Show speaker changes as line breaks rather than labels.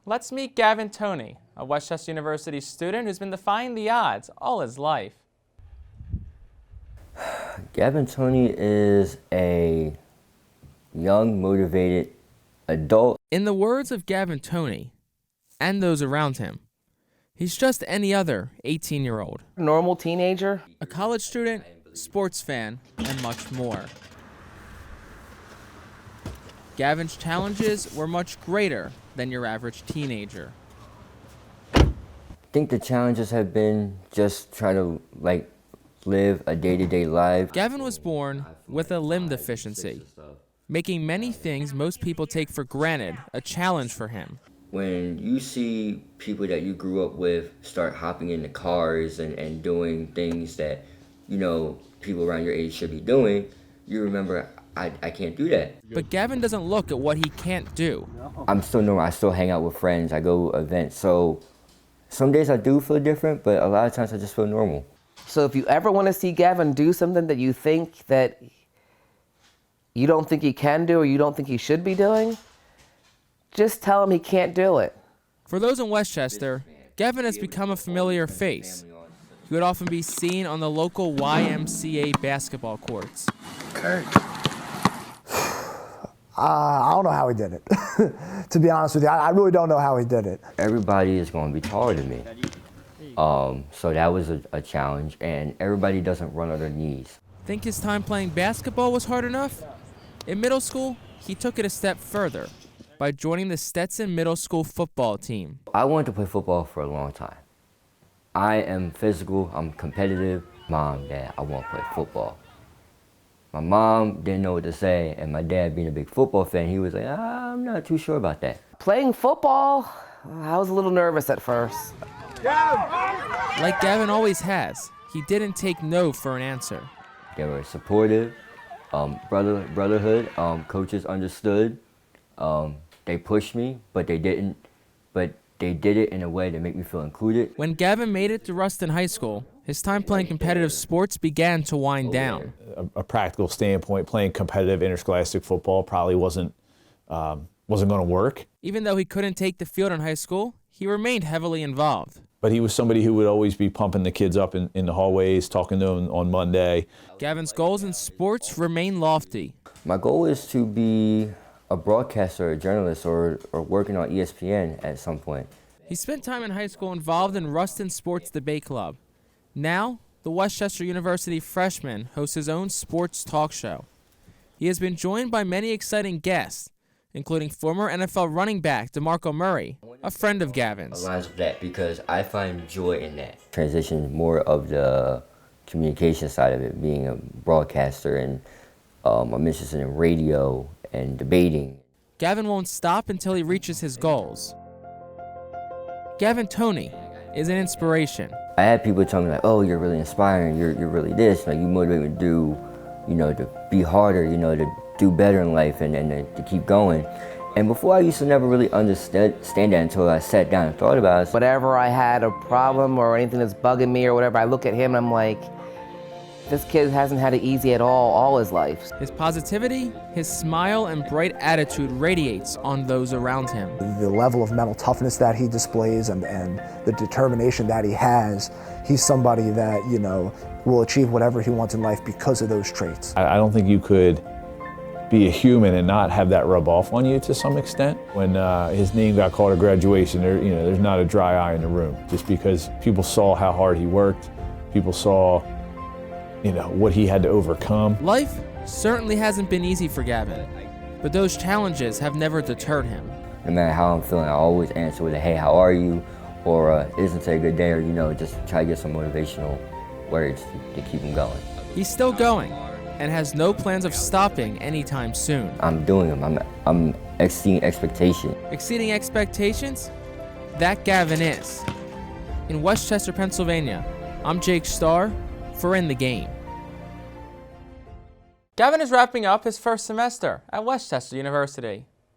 Let's meet Gaven Toney, a Westchester University student who's been defying the odds all his life.
Gaven Toney is a young, motivated adult.
In the words of Gaven Toney, and those around him, he's just any other 18-year-old.
Normal teenager.
A college student, sports fan, and much more. Gaven's challenges were much greater than your average teenager.
I think the challenges have been just trying to live a day-to-day life.
Gaven was born with a limb deficiency, making many things most people take for granted a challenge for him.
When you see people that you grew up with start hopping into cars and doing things that, people around your age should be doing, you remember, I can't do that.
But Gaven doesn't look at what he can't do.
I'm still normal. I still hang out with friends. I go to events. So some days I do feel different, but a lot of times I just feel normal.
So if you ever want to see Gaven do something that you think that you don't think he can do or you don't think he should be doing, just tell him he can't do it.
For those in Westchester, Gaven has become a familiar face. He would often be seen on the local YMCA basketball courts.
Okay. I don't know how he did it. To be honest with you, I really don't know how he did it.
Everybody is going to be taller than me. So that was a challenge, and everybody doesn't run on their knees.
Think his time playing basketball was hard enough? In middle school, he took it a step further by joining the Stetson Middle School football team.
I wanted to play football for a long time. I am physical, I'm competitive. Mom, Dad, I want to play football. My mom didn't know what to say, and my dad, being a big football fan, he was like, I'm not too sure about that.
Playing football, I was a little nervous at first.
Like Gaven always has, he didn't take no for an answer.
They were supportive, brotherhood, coaches understood. They pushed me, but they did it in a way that made me feel included.
When Gaven made it to Ruston High School, his time playing competitive sports began to wind down.
A practical standpoint, playing competitive interscholastic football probably wasn't going to work.
Even though he couldn't take the field in high school, he remained heavily involved.
But he was somebody who would always be pumping the kids up in the hallways, talking to them on Monday.
Gaven's goals in sports remain lofty.
My goal is to be a broadcaster, a journalist, or working on ESPN at some point.
He spent time in high school involved in Ruston Sports Debate Club. Now, the Westchester University freshman hosts his own sports talk show. He has been joined by many exciting guests, including former NFL running back DeMarco Murray, a friend of Gaven's.
Aligns with that because I find joy in that. Transition more of the communication side of it, being a broadcaster, and I'm interested in radio and debating.
Gaven won't stop until he reaches his goals. Gaven Toney is an inspiration.
I had people tell me oh, you're really inspiring, you're really this, you motivate me to do, to be harder, to do better in life and to keep going. And before I used to never really understand that until I sat down and thought about it.
Whenever I had a problem or anything that's bugging me or whatever, I look at him and I'm like, this kid hasn't had it easy at all his life.
His positivity, his smile, and bright attitude radiates on those around him.
The level of mental toughness that he displays and the determination that he has, he's somebody that, will achieve whatever he wants in life because of those traits.
I don't think you could be a human and not have that rub off on you to some extent. When his name got called at graduation, there's not a dry eye in the room, just because people saw how hard he worked, people saw what he had to overcome.
Life certainly hasn't been easy for Gaven, but those challenges have never deterred him.
No matter how I'm feeling, I always answer with a hey, how are you? Or isn't today a good day? Or, just try to get some motivational words to keep him going.
He's still going and has no plans of stopping anytime soon.
I'm doing them. I'm exceeding expectations.
Exceeding expectations? That Gaven is. In Westchester, Pennsylvania, I'm Jake Starr for In the Game. Gaven is wrapping up his first semester at Westchester University.